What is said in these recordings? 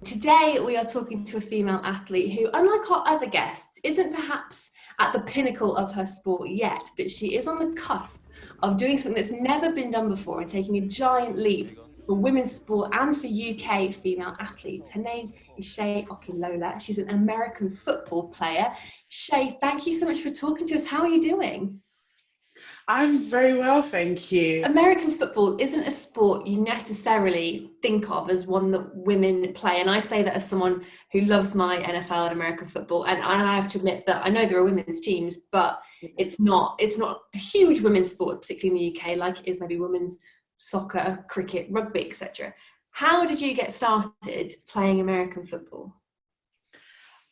Today we are talking to a female athlete who, unlike our other guests, isn't perhaps at the pinnacle of her sport yet, but she is on the cusp of doing something that's never been done before and taking a giant leap for women's sport and for UK female athletes. Her name is Shay Okelola. She's an American football player. Shay, thank you so much for talking to us. How are you doing? I'm very well, thank you. American football isn't a sport you necessarily think of as one that women play. And I say that as someone who loves my NFL and American football. And I have to admit that I know there are women's teams, but it's not a huge women's sport, particularly in the UK, like it is maybe women's soccer, cricket, rugby, etc. How did you get started playing American football?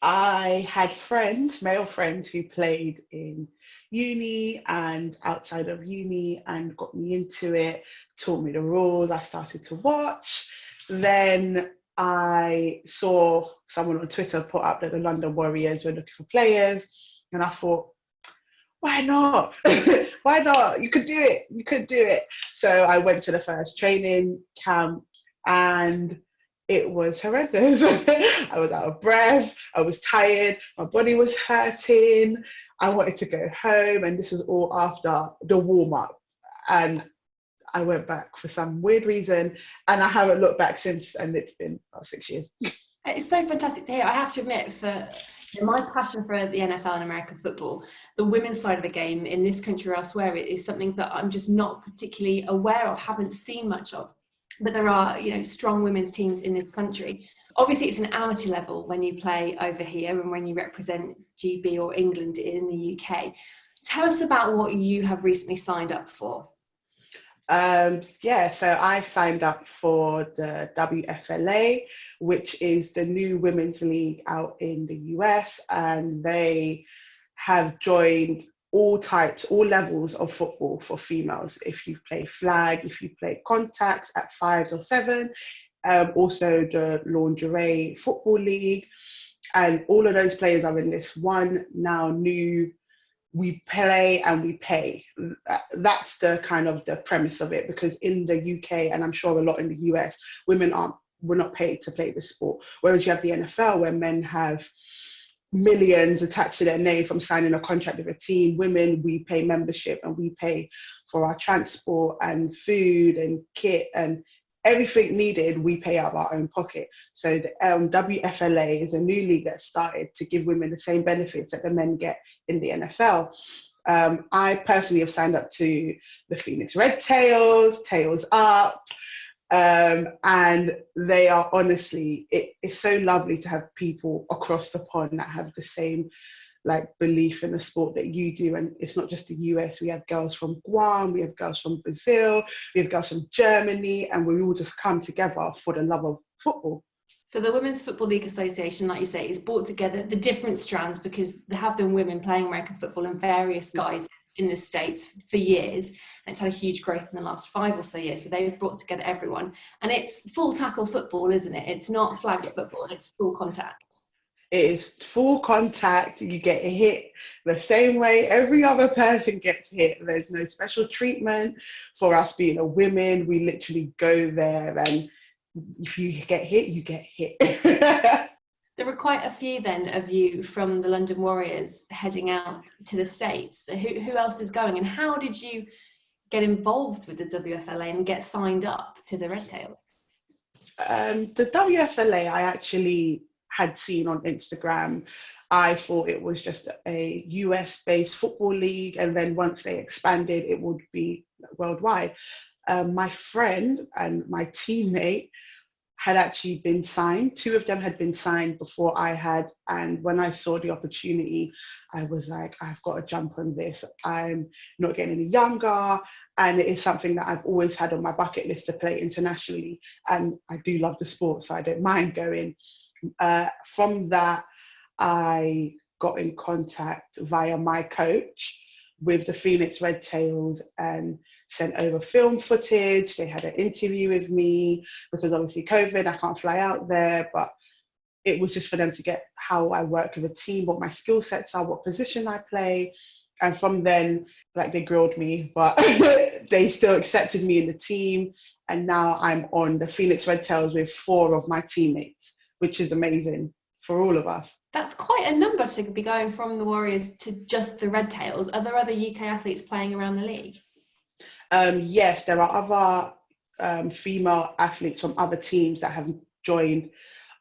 I had friends, male friends, who played in uni and outside of uni and got me into it, taught me the rules. I started to watch. Then I saw someone on Twitter put up that the London Warriors were looking for players. And I thought, why not? Why not? You could do it. You could do it. So I went to the first training camp and it was horrendous. I was out of breath. I was tired. My body was hurting. I wanted to go home. And this was all after the warm up. And I went back for some weird reason. And I haven't looked back since. And it's been about 6 years. It's so fantastic to hear. I have to admit, for my passion for the NFL and American football, the women's side of the game in this country or elsewhere, it is something that I'm just not particularly aware of, haven't seen much of. But there are, strong women's teams in this country. Obviously, it's an amateur level when you play over here and when you represent GB or England in the UK. Tell us about what you have recently signed up for. So I've signed up for the WFLA, which is the new women's league out in the US, and they have joined all types, all levels of football for females. If you play flag, if you play contacts at 5s or 7, also the lingerie football league, and all of those players are in this one now new. We play and we pay. That's the kind of the premise of it, because in the UK, and I'm sure a lot in the US, we're not paid to play the sport. Whereas you have the NFL, where men have millions attached to their name from signing a contract with a team. Women, we pay membership and we pay for our transport and food and kit and everything needed, we pay out of our own pocket. So the WFLA is a new league that started to give women the same benefits that the men get in the NFL. I personally have signed up to the Phoenix Red Tails, Tails Up, and they are honestly, it's so lovely to have people across the pond that have the same belief in the sport that you do. And it's not just the US, we have girls from Guam, we have girls from Brazil, we have girls from Germany, and we all just come together for the love of football. So the Women's Football League Association, like you say, is brought together the different strands, because there have been women playing American football in various guises in the States for years, and it's had a huge growth in the last 5 or so years. So they've brought together everyone, and it's full tackle football, isn't it? It's not flag football, it's full contact. It is full contact. You get hit the same way every other person gets hit. There's no special treatment for us being a women. We literally go there, and if you get hit, you get hit. There were quite a few then of you from the London Warriors heading out to the States. So who else is going, and how did you get involved with the WFLA and get signed up to the Red Tails? The WFLA I actually had seen on Instagram. I thought it was just a US-based football league, and then once they expanded, it would be worldwide. My friend and my teammate had actually been signed. 2 of them had been signed before I had, and when I saw the opportunity, I was like, I've got to jump on this. I'm not getting any younger, and it is something that I've always had on my bucket list to play internationally, and I do love the sport, so I don't mind going. From that, I got in contact via my coach with the Phoenix Red Tails and sent over film footage. They had an interview with me because obviously COVID, I can't fly out there, but it was just for them to get how I work with a team, what my skill sets are, what position I play. And from then, they grilled me, but they still accepted me in the team. And now I'm on the Phoenix Red Tails with 4 of my teammates, which is amazing for all of us. That's quite a number to be going from the Warriors to just the Red Tails. Are there other UK athletes playing around the league? Yes, there are other female athletes from other teams that have joined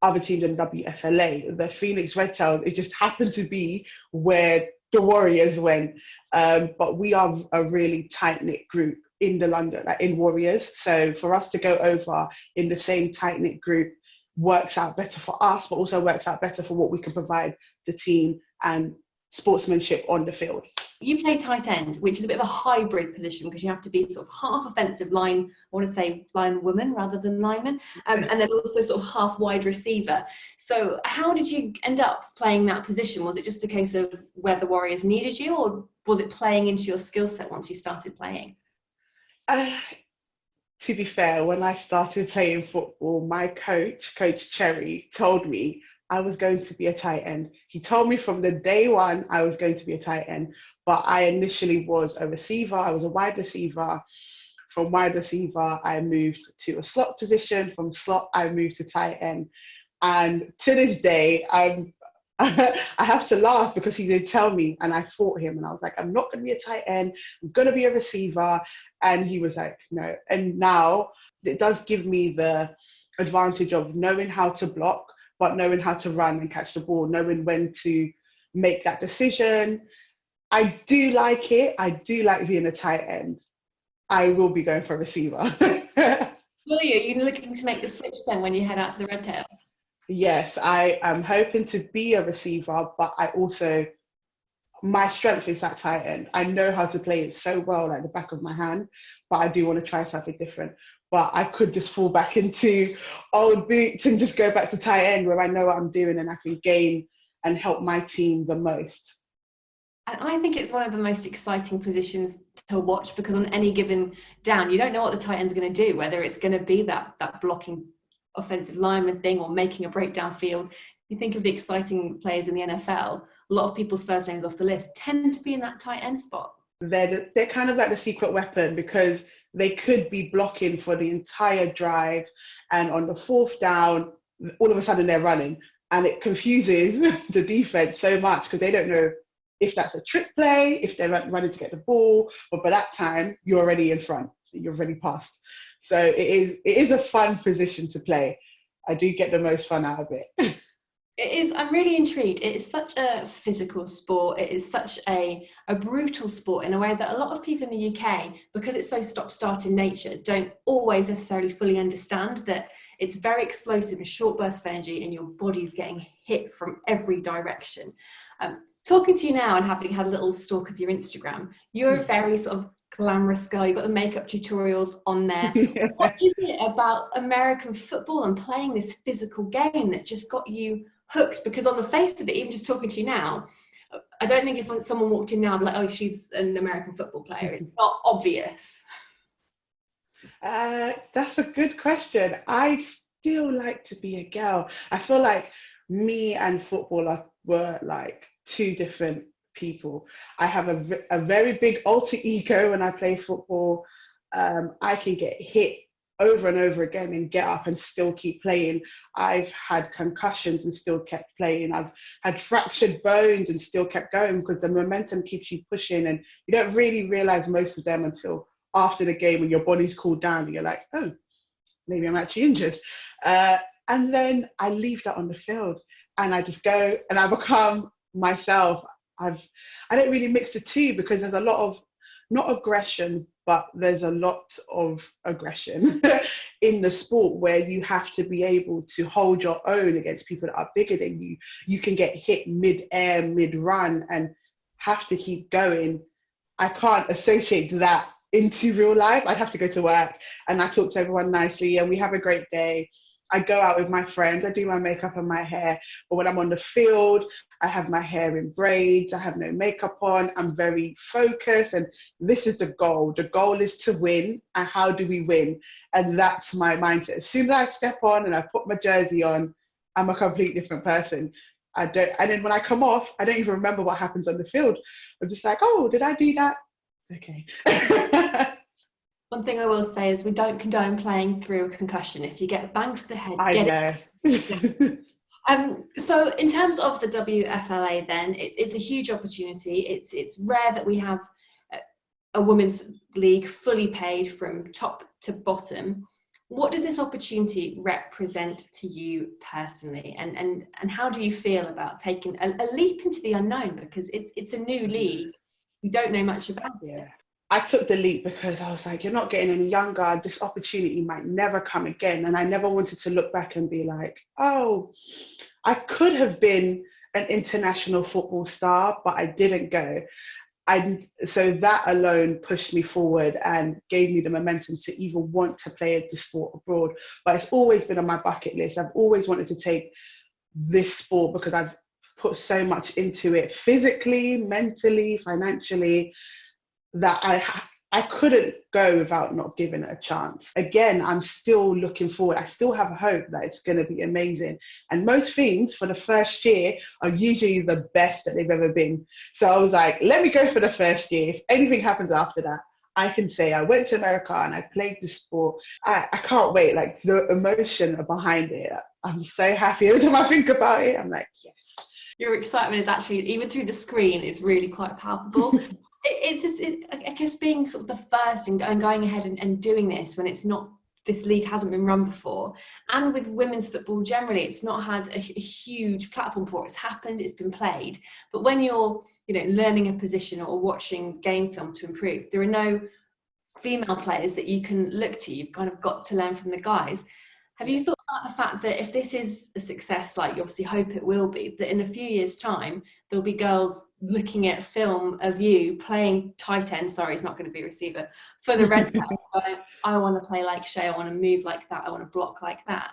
other teams in WFLA. The Phoenix Red Tails, it just happened to be where the Warriors went. But we are a really tight-knit group in the London, like in Warriors. So for us to go over in the same tight-knit group works out better for us, but also works out better for what we can provide the team and sportsmanship on the field. You play tight end, which is a bit of a hybrid position because you have to be sort of half offensive line, I want to say line woman rather than lineman, and then also sort of half wide receiver. So how did you end up playing that position? Was it just a case of where the Warriors needed you, or was it playing into your skill set once you started playing? To be fair, when I started playing football, my coach, Coach Cherry, told me I was going to be a tight end. He told me from the day one I was going to be a tight end, but I initially was a receiver. I was a wide receiver. From wide receiver, I moved to a slot position. From slot, I moved to tight end. And to this day, I have to laugh because he did tell me, and I fought him, and I was like, I'm not going to be a tight end. I'm going to be a receiver. And he was like, no. And now it does give me the advantage of knowing how to block, but knowing how to run and catch the ball, knowing when to make that decision. I do like it. I do like being a tight end. I will be going for a receiver. Will you? Are you looking to make the switch then when you head out to the Red Tails? Yes, I am hoping to be a receiver, but my strength is that tight end. I know how to play it so well, like the back of my hand, but I do want to try something different. But I could just fall back into old boots and just go back to tight end where I know what I'm doing and I can gain and help my team the most. And I think it's one of the most exciting positions to watch because on any given down, you don't know what the tight end's going to do, whether it's going to be that blocking offensive lineman thing or making a breakdown field. You think of the exciting players in the NFL, a lot of people's first names off the list tend to be in that tight end spot. They're kind of like the secret weapon because they could be blocking for the entire drive, and on the fourth down, all of a sudden they're running, and it confuses the defense so much because they don't know if that's a trick play, if they're running to get the ball, but by that time you're already in front, you're already past. So it is a fun position to play. I do get the most fun out of it. It is. I'm really intrigued. It is such a physical sport. It is such a brutal sport in a way that a lot of people in the UK, because it's so stop-start in nature, don't always necessarily fully understand that it's very explosive and short bursts of energy and your body's getting hit from every direction. Talking to you now and having had a little stalk of your Instagram, you're a very sort of glamorous girl. You've got the makeup tutorials on there. What is it about American football and playing this physical game that just got you hooked? Because on the face of it, even just talking to you now, I don't think if someone walked in now, I'd be like, oh, she's an American football player. It's not obvious. That's a good question. I still like to be a girl. I feel like me and football were like two different people. I have a very big alter ego when I play football. I can get hit over and over again and get up and still keep playing. I've had concussions and still kept playing. I've had fractured bones and still kept going because the momentum keeps you pushing, and you don't really realize most of them until after the game when your body's cooled down and you're like, oh, maybe I'm actually injured. And then I leave that on the field and I just go and I become myself. I don't really mix the two because there's a lot of, not aggression, but there's a lot of aggression in the sport where you have to be able to hold your own against people that are bigger than you. You can get hit mid-air, mid-run and have to keep going. I can't associate that into real life. I'd have to go to work and I talk to everyone nicely and we have a great day. I go out with my friends, I do my makeup and my hair, but when I'm on the field, I have my hair in braids, I have no makeup on, I'm very focused, and this is the goal. The goal is to win, and how do we win? And that's my mindset. As soon as I step on and I put my jersey on, I'm a completely different person. And then when I come off, I don't even remember what happens on the field. I'm just like, oh, did I do that? Okay. One thing I will say is we don't condone playing through a concussion. If you get banged to the head, I get know. it. So in terms of the WFLA, then it's a huge opportunity. It's rare that we have a women's league fully paid from top to bottom. What does this opportunity represent to you personally, and how do you feel about taking a leap into the unknown, because it's a new league, we don't know much about it? I took the leap because I was like, you're not getting any younger. This opportunity might never come again. And I never wanted to look back and be like, oh, I could have been an international football star, but I didn't go. So that alone pushed me forward and gave me the momentum to even want to play the sport abroad. But it's always been on my bucket list. I've always wanted to take this sport because I've put so much into it, physically, mentally, financially, that I couldn't go without not giving it a chance. Again, I'm still looking forward. I still have hope that it's going to be amazing. And most things for the first year are usually the best that they've ever been. So I was like, let me go for the first year. If anything happens after that, I can say I went to America and I played the sport. I can't wait. Like, the emotion behind it, I'm so happy. Every time I think about it, I'm like, yes. Your excitement is actually, even through the screen, is really quite palpable. It's just, I guess, being sort of the first and going ahead and doing this when it's not, this league hasn't been run before, and with women's football generally, it's not had a huge platform before. It's happened, it's been played, but when you're, learning a position or watching game film to improve, there are no female players that you can look to. You've kind of got to learn from the guys. Have you thought about the fact that if this is a success, like you obviously hope it will be, that in a few years' time, there'll be girls looking at film of you playing tight end, sorry, it's not going to be receiver, for the Red Caps, going, I want to play like Shay, I want to move like that, I want to block like that?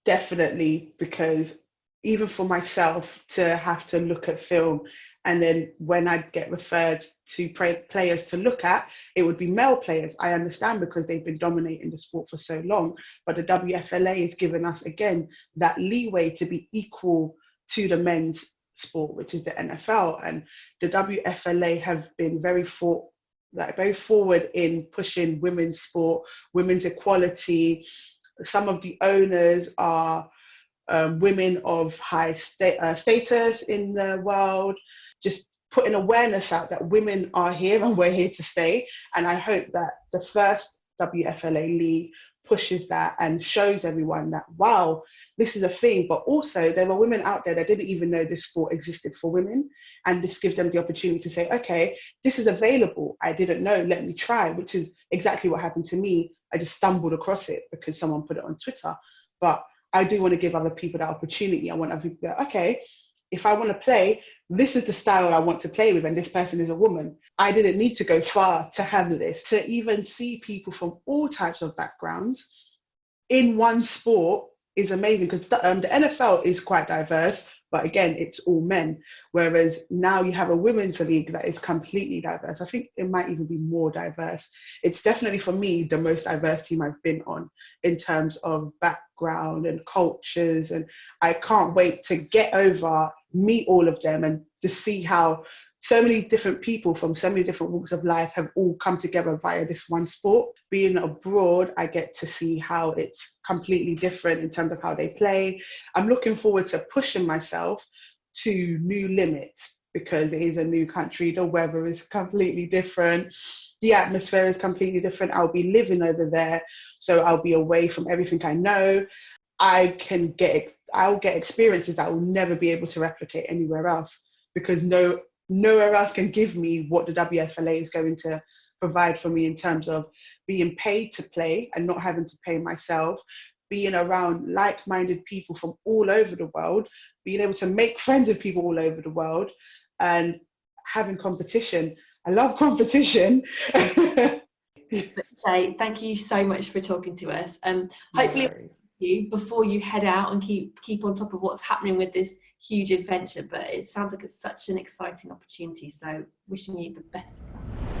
Definitely, because even for myself to have to look at film, and then when I'd get referred to players to look at, it would be male players. I understand, because they've been dominating the sport for so long, but the WFLA has given us, again, that leeway to be equal to the men's sport, which is the NFL. And the WFLA have been very forward in pushing women's sport, women's equality. Some of the owners are women of high status in the world, just putting awareness out that women are here and we're here to stay. And I hope that the first WFLA league pushes that and shows everyone that, wow, this is a thing. But also, there are women out there that didn't even know this sport existed for women. And this gives them the opportunity to say, okay, this is available. I didn't know, let me try, which is exactly what happened to me. I just stumbled across it because someone put it on Twitter. But I do want to give other people that opportunity. I want other people to go, okay, if I want to play, this is the style I want to play with, and this person is a woman. I didn't need to go far to have this. To even see people from all types of backgrounds in one sport is amazing, because the NFL is quite diverse, but again, it's all men. Whereas now you have a women's league that is completely diverse. I think it might even be more diverse. It's definitely, for me, the most diverse team I've been on in terms of background and cultures. And I can't wait to get over, meet all of them, and to see how so many different people from so many different walks of life have all come together via this one sport. Being abroad, I get to see how it's completely different in terms of how they play. I'm looking forward to pushing myself to new limits, because it is a new country. The weather is completely different. The atmosphere is completely different. I'll be living over there, so I'll be away from everything I know. I'll get experiences that I will never be able to replicate anywhere else, because nowhere else can give me what the WFLA is going to provide for me, in terms of being paid to play and not having to pay myself, being around like-minded people from all over the world, being able to make friends with people all over the world, and having competition. I love competition. Shay, thank you so much for talking to us. Hopefully you before you head out and keep on top of what's happening with this huge adventure, but it sounds like it's such an exciting opportunity, so wishing you the best of luck.